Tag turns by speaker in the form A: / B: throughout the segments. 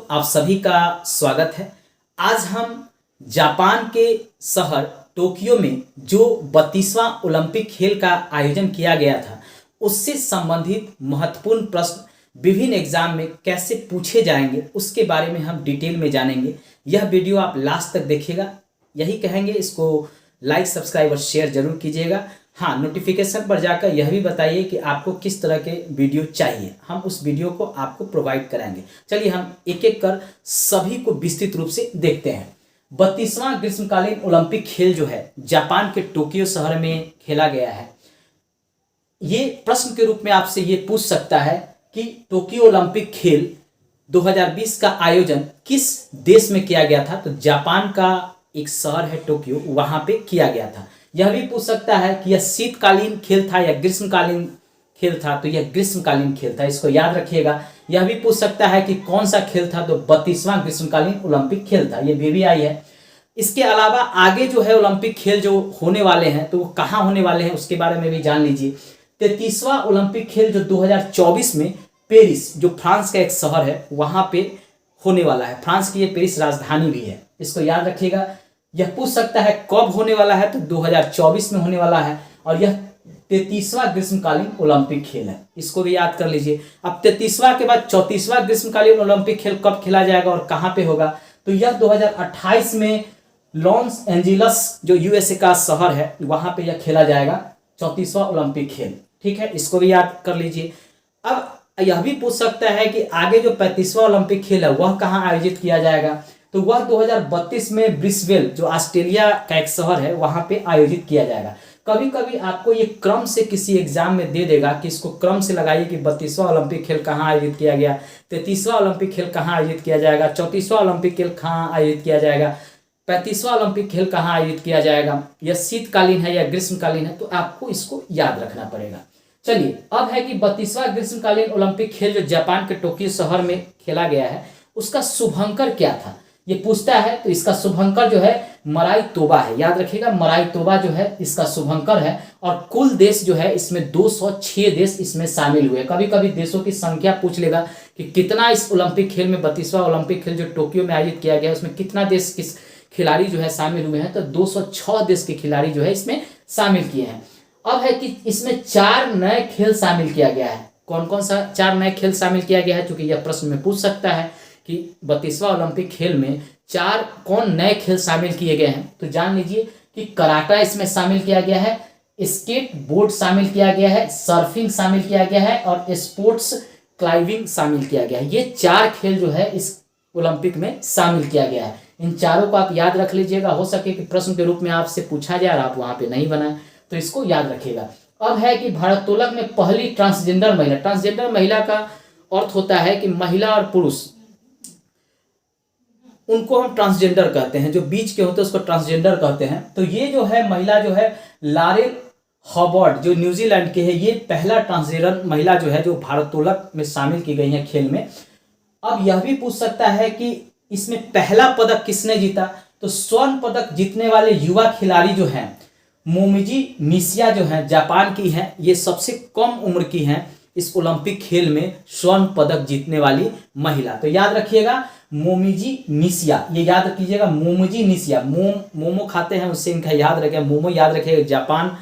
A: आप सभी का स्वागत है। आज हम जापान के शहर टोक्यो में जो 32वां ओलंपिक खेल का आयोजन किया गया था उससे संबंधित महत्वपूर्ण प्रश्न विभिन्न एग्जाम में कैसे पूछे जाएंगे उसके बारे में हम डिटेल में जानेंगे। यह वीडियो आप लास्ट तक देखिएगा, यही कहेंगे। इसको लाइक सब्सक्राइब और शेयर जरूर कीजिएगा। हाँ, नोटिफिकेशन पर जाकर यह भी बताइए कि आपको किस तरह के वीडियो चाहिए, हम उस वीडियो को आपको प्रोवाइड कराएंगे। चलिए हम एक एक कर सभी को विस्तृत रूप से देखते हैं। 32वां ग्रीष्मकालीन ओलंपिक खेल जो है जापान के टोक्यो शहर में खेला गया है। ये प्रश्न के रूप में आपसे ये पूछ सकता है कि टोक्यो ओलंपिक खेल 2020 का आयोजन किस देश में किया गया था। तो जापान का एक शहर है टोक्यो, वहां पे किया गया था। यह भी पूछ सकता है कि यह शीतकालीन खेल था या ग्रीष्मकालीन खेल था। तो यह ग्रीष्मकालीन खेल था, इसको याद रखिएगा। यह भी पूछ सकता है कि कौन सा खेल था। तो 32वां ग्रीष्मकालीन ओलंपिक खेल था, यह VVI है। इसके अलावा आगे जो है ओलंपिक खेल जो होने वाले हैं तो वो कहाँ होने वाले हैं उसके बारे में भी जान लीजिए। 33वां ओलंपिक खेल जो 2024 में पेरिस, जो फ्रांस का एक शहर है, वहां पे होने वाला है। फ्रांस की ये पेरिस राजधानी भी है, इसको याद रखिएगा। यह पूछ सकता है कब होने वाला है। तो 2024 में होने वाला है और यह 33वां ग्रीष्मकालीन ओलंपिक खेल है, इसको भी याद कर लीजिए। अब 33वां के बाद 34वां ग्रीष्मकालीन ओलंपिक खेल कब खेला जाएगा और कहाँ पे होगा। तो यह 2028 में लॉस एंजिल्स जो USA का शहर है वहां पे यह खेला जाएगा, 34वां ओलंपिक खेल। ठीक है, इसको भी याद कर लीजिए। अब यह भी पूछ सकता है कि आगे जो 35वां ओलंपिक खेल है वह कहाँ आयोजित किया जाएगा। तो वह 2032 में ब्रिस्बेन जो ऑस्ट्रेलिया का एक शहर है वहां पे आयोजित किया जाएगा। कभी कभी आपको ये क्रम से किसी एग्जाम में दे देगा कि इसको क्रम से लगाइए कि 32वां ओलंपिक खेल कहाँ आयोजित किया गया, 33वां ओलंपिक खेल कहाँ आयोजित किया जाएगा, 34वां ओलंपिक खेल कहाँ आयोजित किया जाएगा, 35वां ओलंपिक खेल कहाँ आयोजित किया जाएगा, यह शीतकालीन है या ग्रीष्मकालीन है। तो आपको इसको याद रखना पड़ेगा। चलिए, अब है कि 32वां ग्रीष्मकालीन ओलंपिक खेल जो जापान के टोक्यो शहर में खेला गया है उसका शुभंकर क्या था, ये पूछता है। तो इसका शुभंकर जो है मराई तोबा है, याद रखिएगा। मराई तोबा जो है इसका शुभंकर है और कुल देश जो है इसमें 206 देश इसमें शामिल हुए। कभी कभी देशों की संख्या पूछ लेगा कि कितना इस ओलंपिक खेल में 32वां ओलंपिक खेल जो टोक्यो में आयोजित किया गया है उसमें कितना देश किस खिलाड़ी जो है शामिल हुए हैं। तो 206 देश के खिलाड़ी जो है इसमें शामिल किए हैं। अब है कि इसमें 4 नए खेल शामिल किया गया है। कौन कौन सा 4 नए खेल शामिल किया गया है, क्योंकि यह प्रश्न में पूछ सकता है कि 32वां ओलंपिक खेल में 4 कौन नए खेल शामिल किए गए हैं। तो जान लीजिए कि कराटा इसमें शामिल किया गया है, स्केट बोर्ड शामिल किया गया है, सर्फिंग शामिल किया गया है और स्पोर्ट्स क्लाइंबिंग शामिल किया गया है। ये 4 खेल जो है इस ओलंपिक में शामिल किया गया है। इन चारों को आप याद रख लीजिएगा। हो सके कि प्रश्न के रूप में आपसे पूछा जाए और आप वहां पे नहीं बनाए, तो इसको याद रखिएगा। अब है कि भारोत्तोलक में पहली ट्रांसजेंडर महिला। ट्रांसजेंडर महिला का अर्थ होता है कि महिला और पुरुष, उनको हम ट्रांसजेंडर कहते हैं। जो बीच के होते हैं उसको ट्रांसजेंडर कहते हैं। तो ये जो है महिला जो है लारेल हॉबर्ट जो न्यूजीलैंड के है, ये पहला ट्रांसजेंडर महिला जो है जो भारोत्तोलक में शामिल की गई है खेल में। अब यह भी पूछ सकता है कि इसमें पहला पदक किसने जीता। तो स्वर्ण पदक जीतने वाले युवा खिलाड़ी जो हैं मोमिजी निशिया जो है जापान की है, ये सबसे कम उम्र की है इस ओलंपिक खेल में स्वर्ण पदक जीतने वाली महिला। तो याद रखिएगा मोमिजी निशिया, ये याद कीजिएगा। मोमिजी निशिया, मोमो खाते हैं उससे इनका याद रखिएगा। मोमो याद रखिएगा। जापान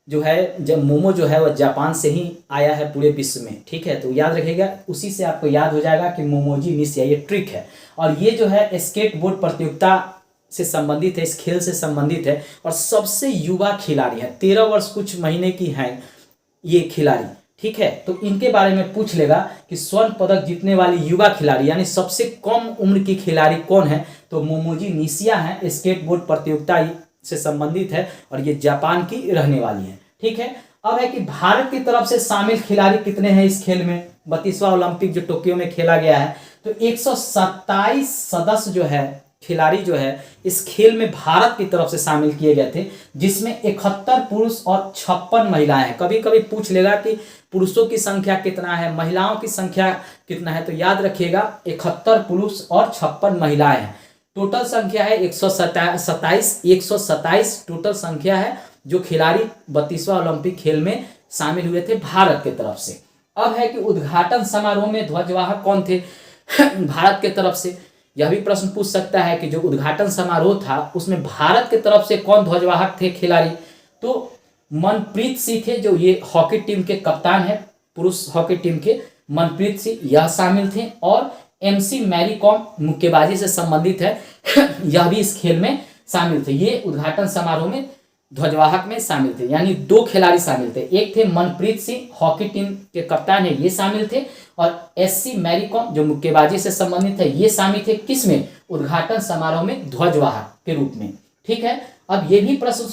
A: जो है, जब मोमो जो है वह जापान से ही आया है पूरे विश्व में। ठीक है, तो याद रखिएगा, उसी से आपको याद हो जाएगा कि मोमोजी निशिया, ये ट्रिक है। और ये जो है स्केटबोर्ड प्रतियोगिता से संबंधित है, इस खेल से संबंधित है और सबसे युवा खिलाड़ी है। 13 वर्ष कुछ महीने की है ये खिलाड़ी। ठीक है, तो इनके बारे में पूछ लेगा कि स्वर्ण पदक जीतने वाली युवा खिलाड़ी यानी सबसे कम उम्र की खिलाड़ी कौन है। तो मोमोजी निशिया है, स्केटबोर्ड प्रतियोगिता से संबंधित है और ये जापान की रहने वाली है। ठीक है, अब है कि भारत की तरफ से शामिल खिलाड़ी कितने हैं इस खेल में। 32वां ओलंपिक जो टोक्यो में खेला गया है तो 127 सदस्य जो है खिलाड़ी जो है इस खेल में भारत की तरफ से शामिल किए गए थे, जिसमें 71 पुरुष और 56 महिलाएं हैं। कभी कभी पूछ लेगा कि पुरुषों की संख्या कितना है, महिलाओं की संख्या कितना है। तो याद रखिएगा 71 पुरुष और 56 महिलाएं हैं। टोटल संख्या है 127 टोटल संख्या है जो खिलाड़ी 32वां ओलंपिक खेल में शामिल हुए थे भारत की तरफ से। अब है कि उद्घाटन समारोह में ध्वजवाहक कौन थे। भारत के तरफ से। यह भी प्रश्न पूछ सकता है कि जो उद्घाटन समारोह था उसमें भारत के तरफ से कौन ध्वजवाहक थे खिलाड़ी, तो मनप्रीत सिंह थे, जो ये हॉकी टीम के कप्तान है, पुरुष हॉकी टीम के मनप्रीत सिंह यह शामिल थे। और MC मैरी कॉम मुक्केबाजी से संबंधित है यह भी इस खेल में शामिल थे। ये उद्घाटन समारोह में ध्वजवाहक में शामिल थे, यानी 2 खिलाड़ी शामिल थे। एक थे मनप्रीत सिंह, हॉकी टीम के कप्तान है, ये शामिल थे। और SC मैरी कॉम जो मुक्केबाजी से संबंधित है, ये शामिल थे किसमें, उद्घाटन समारोह में ध्वजवाहक के रूप में। ठीक है, अब ये भी प्रश्न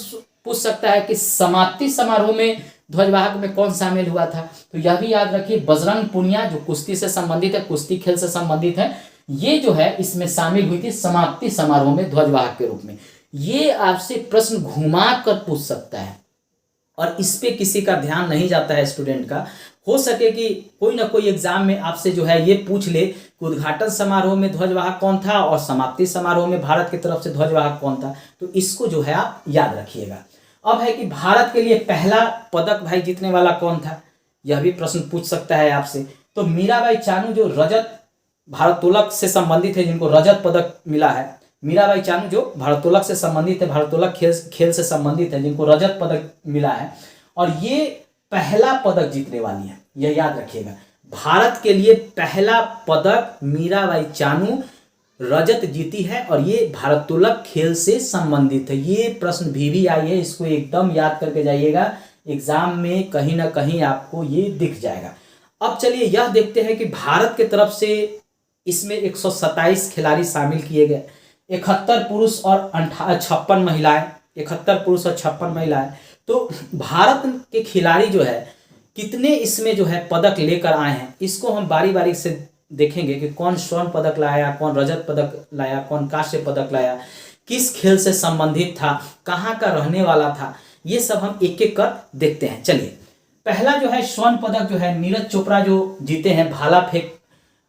A: पूछ सकता है कि समाप्ति समारोह में ध्वजवाहक में कौन शामिल हुआ था, तो यह भी याद रखिए बजरंग पुनिया, जो कुश्ती से संबंधित है, कुश्ती खेल से संबंधित है, ये जो है इसमें शामिल हुई थी समाप्ति समारोह में ध्वजवाहक के रूप में। ये आपसे प्रश्न घुमा कर पूछ सकता है और इस पे किसी का ध्यान नहीं जाता है स्टूडेंट का। हो सके कि कोई ना कोई एग्जाम में आपसे जो है ये पूछ ले कि उद्घाटन समारोह में ध्वजवाहक कौन था और समाप्ति समारोह में भारत की तरफ से ध्वजवाहक कौन था, तो इसको जो है आप याद रखिएगा। अब है कि भारत के लिए पहला पदक भाई जीतने वाला कौन था, यह भी प्रश्न पूछ सकता है आपसे। तो मीराबाई चानू जो रजत भारोत्तोलक से संबंधित है, जिनको रजत पदक मिला है, मीराबाई चानू जो भारोत्तोलक से संबंधित है, भारोत्तोलक खेल से संबंधित है, जिनको रजत पदक मिला है, और ये पहला पदक जीतने वाली है, यह याद रखिएगा। भारत के लिए पहला पदक मीराबाई चानू रजत जीती है और ये भारोत्तोलक खेल से संबंधित है। ये प्रश्न भी आई है, इसको एकदम याद करके जाइएगा, एग्जाम में कहीं ना कहीं आपको ये दिख जाएगा। अब चलिए यह देखते हैं कि भारत के तरफ से इसमें 127 खिलाड़ी शामिल किए गए, 71 पुरुष और 56 महिलाएं, 71 पुरुष और 56 महिलाएं। तो भारत के खिलाड़ी जो है कितने इसमें जो है पदक लेकर आए हैं, इसको हम बारी बारी से देखेंगे कि कौन स्वर्ण पदक लाया, कौन रजत पदक लाया, कौन कांस्य पदक लाया, किस खेल से संबंधित था, कहाँ का रहने वाला था, ये सब हम एक एक कर देखते हैं। चलिए, पहला जो है स्वर्ण पदक जो है नीरज चोपड़ा जो जीते हैं भाला फेंक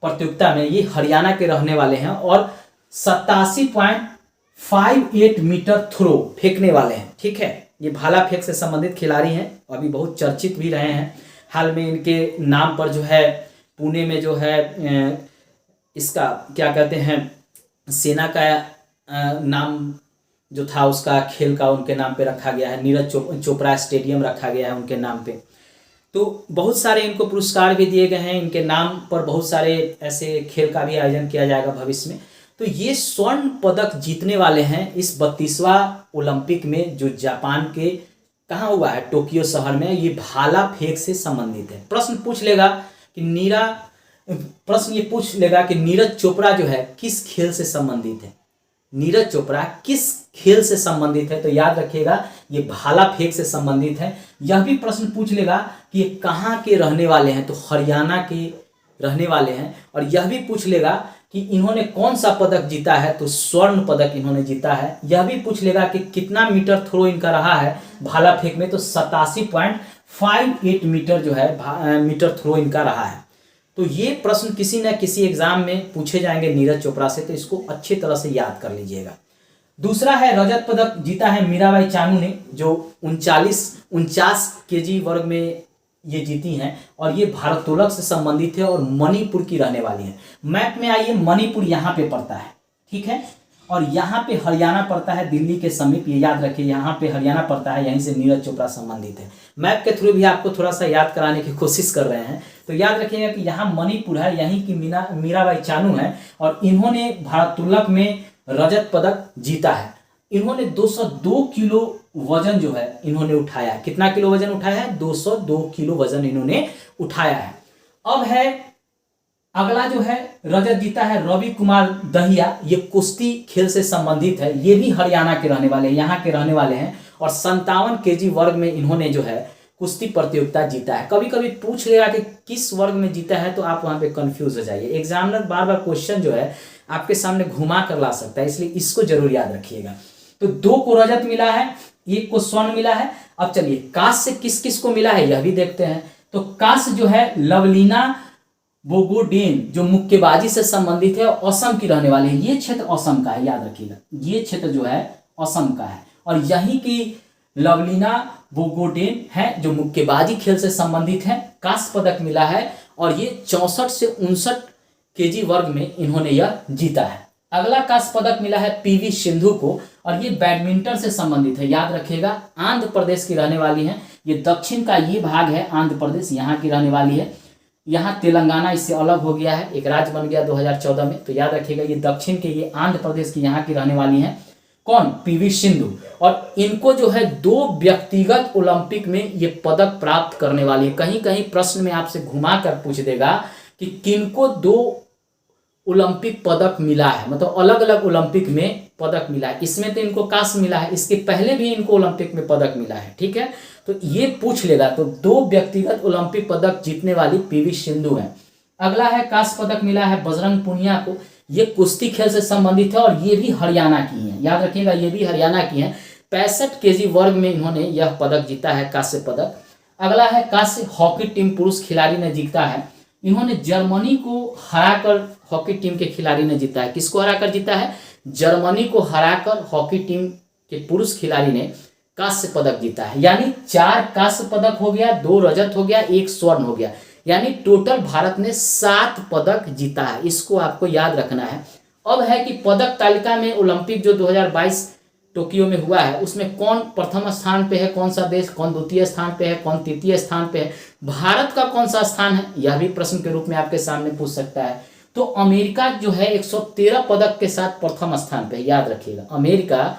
A: प्रतियोगिता में, ये हरियाणा के रहने वाले हैं और 87.58 मीटर थ्रो फेंकने वाले हैं। ठीक है, ये भाला फेंक से संबंधित खिलाड़ी हैं, अभी बहुत चर्चित भी रहे हैं। हाल में इनके नाम पर जो है पुणे में जो है इसका क्या कहते हैं, सेना का नाम जो था उसका खेल का उनके नाम पे रखा गया है, नीरज चोपड़ा स्टेडियम रखा गया है उनके नाम पे। तो बहुत सारे इनको पुरस्कार भी दिए गए हैं, इनके नाम पर बहुत सारे ऐसे खेल का भी आयोजन किया जाएगा भविष्य में। तो ये स्वर्ण पदक जीतने वाले हैं इस 32वां ओलंपिक में, जो जापान के कहाँ हुआ है, टोक्यो शहर में। ये भाला फेंक से संबंधित है। प्रश्न ये पूछ लेगा कि नीरज चोपड़ा जो है किस खेल से संबंधित है, नीरज चोपड़ा किस खेल से संबंधित है, तो याद रखिएगा ये भाला फेंक से संबंधित है। यह भी प्रश्न पूछ लेगा कि ये कहाँ के रहने वाले हैं, तो हरियाणा के रहने वाले हैं। और यह भी पूछ लेगा कि इन्होंने कौन सा पदक जीता है, तो स्वर्ण पदक इन्होंने जीता है। यह भी पूछ लेगा कि कितना मीटर थ्रो इनका रहा है भाला फेंक में, तो 87.58 मीटर जो है मीटर थ्रो इनका रहा है। तो ये प्रश्न किसी न किसी एग्जाम में पूछे जाएंगे नीरज चोपड़ा से, तो इसको अच्छी तरह से याद कर लीजिएगा। दूसरा है रजत पदक जीता है मीराबाई चानू ने, जो 49 kg वर्ग में ये जीती हैं और ये भारोत्तोलक से संबंधित है और मणिपुर की रहने वाली है। मैप में आइए, मणिपुर यहाँ पे पड़ता है, ठीक है, और यहाँ पे हरियाणा पड़ता है दिल्ली के समीप, ये याद रखिए, यहाँ पे हरियाणा पड़ता है, यहीं से नीरज चोपड़ा संबंधित है। मैप के थ्रू भी आपको थोड़ा सा याद कराने की कोशिश कर रहे हैं, तो याद रखिएगा कि यहाँ मणिपुर है, यहीं की मीराबाई चानू है और इन्होंने भारोत्तोलक में रजत पदक जीता है। इन्होंने 202 किलो वजन जो है इन्होंने उठाया है। कितना किलो वजन उठाया है? 202 किलो वजन इन्होंने उठाया है। अब है अगला जो है रजत जीता है रवि कुमार दहिया, ये कुश्ती खेल से संबंधित है, ये भी हरियाणा के रहने वाले हैं, यहाँ के रहने वाले हैं और 57 kg वर्ग में इन्होंने जो है कुश्ती प्रतियोगिता जीता है। कभी कभी पूछ लेगा कि किस वर्ग में जीता है, तो आप वहां पे कंफ्यूज हो जाइए। एग्जामिनर बार बार क्वेश्चन जो है आपके सामने घुमा कर ला सकता है, इसलिए इसको जरूर याद रखिएगा। तो 2 को रजत मिला है, 1 को स्वर्ण मिला है। अब चलिए कांस्य किस किस को मिला है यह भी देखते हैं। तो कांस्य जो है लवलीना बोगोडेन, जो मुक्केबाजी से संबंधित है, असम की रहने वाली है। ये क्षेत्र असम का है, याद रखिएगा, ये क्षेत्र जो है असम का है और यहीं की लवलीना बोगोडेन है जो मुक्केबाजी खेल से संबंधित है। कांस्य पदक मिला है और ये 64 से 59 केजी वर्ग में इन्होंने यह जीता है। अगला कांस्य पदक मिला है पीवी सिंधु को और ये बैडमिंटन से संबंधित है, याद रखिएगा। आंध्र प्रदेश की रहने वाली हैं, ये दक्षिण का ये भाग है आंध्र प्रदेश, यहाँ की रहने वाली है। यहाँ तेलंगाना इससे अलग हो गया है, एक राज्य बन गया 2014 में, तो याद रखिएगा ये दक्षिण के, ये आंध्र प्रदेश की यहाँ की रहने वाली हैं। कौन? पीवी सिंधु। और इनको जो है 2 व्यक्तिगत ओलंपिक में ये पदक प्राप्त करने वाली है। कहीं कहीं प्रश्न में आपसे घुमा कर पूछ देगा कि किनको 2 ओलंपिक पदक मिला है, मतलब अलग अलग ओलंपिक में पदक मिला है। इसमें तो इनको कांस्य मिला है, इसके पहले भी इनको ओलंपिक में पदक मिला है, ठीक है, तो ये पूछ लेगा। तो 2 व्यक्तिगत ओलंपिक पदक जीतने वाली पीवी सिंधु है। अगला है कांस्य पदक मिला है बजरंग पुनिया को, ये कुश्ती खेल से संबंधित है और ये भी हरियाणा की हैं, याद रखिएगा ये भी हरियाणा की हैं। 65 केजी वर्ग में इन्होंने यह पदक जीता है, कांस्य पदक। अगला है कांस्य हॉकी टीम पुरुष खिलाड़ी ने जीता है, इन्होंने जर्मनी को हराकर हॉकी टीम के खिलाड़ी ने जीता है। किसको हराकर जीता है? जर्मनी को हराकर हॉकी टीम के पुरुष खिलाड़ी ने कांस्य पदक जीता है। यानी 4 कांस्य पदक हो गया, 2 रजत हो गया, 1 स्वर्ण हो गया, यानी टोटल भारत ने 7 पदक जीता है। इसको आपको याद रखना है। अब है कि पदक तालिका में ओलंपिक जो 2022 टोक्यो में हुआ है उसमें कौन प्रथम स्थान पे है, कौन सा देश, कौन द्वितीय स्थान पे है, कौन तृतीय स्थान पे है, भारत का कौन सा स्थान है, यह भी प्रश्न के रूप में आपके सामने पूछ सकता है। तो अमेरिका जो है 113 पदक के साथ प्रथम स्थान पे है, याद रखिएगा अमेरिका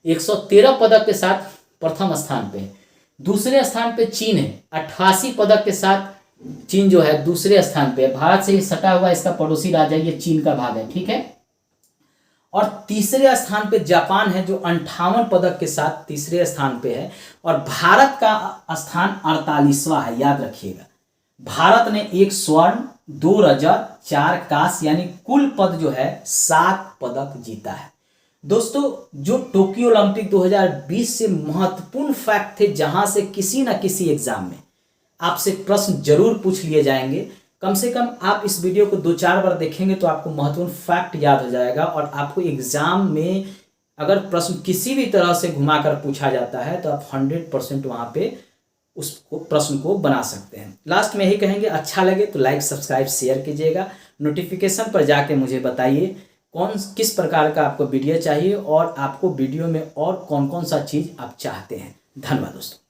A: 113 पदक के साथ प्रथम स्थान पे है। दूसरे स्थान पे चीन है 88 पदक के साथ, चीन जो है दूसरे स्थान पे है। भारत से सटा हुआ इसका पड़ोसी राज्य ये चीन का भाग है, ठीक है। और तीसरे स्थान पे जापान है जो 58 पदक के साथ तीसरे स्थान पे है। और भारत का स्थान 48वां है, याद रखिएगा। भारत ने 1 स्वर्ण, 2 रजत, 4 कांस्य, यानी कुल पद जो है 7 पदक जीता है। दोस्तों, जो टोक्यो ओलंपिक 2020 से महत्वपूर्ण फैक्ट थे, जहां से किसी न किसी एग्जाम में आपसे प्रश्न जरूर पूछ लिए जाएंगे। कम से कम आप इस वीडियो को 2-4 बार देखेंगे तो आपको महत्वपूर्ण फैक्ट याद हो जाएगा और आपको एग्जाम में अगर प्रश्न किसी भी तरह से घुमाकर पूछा जाता है तो आप 100% वहां पे उस प्रश्न को बना सकते हैं। लास्ट में यही कहेंगे, अच्छा लगे तो लाइक, सब्सक्राइब, शेयर कीजिएगा। नोटिफिकेशन पर जाके मुझे बताइए किस प्रकार का आपको वीडियो चाहिए और आपको वीडियो में और कौन कौन सा चीज़ आप चाहते हैं। धन्यवाद दोस्तों।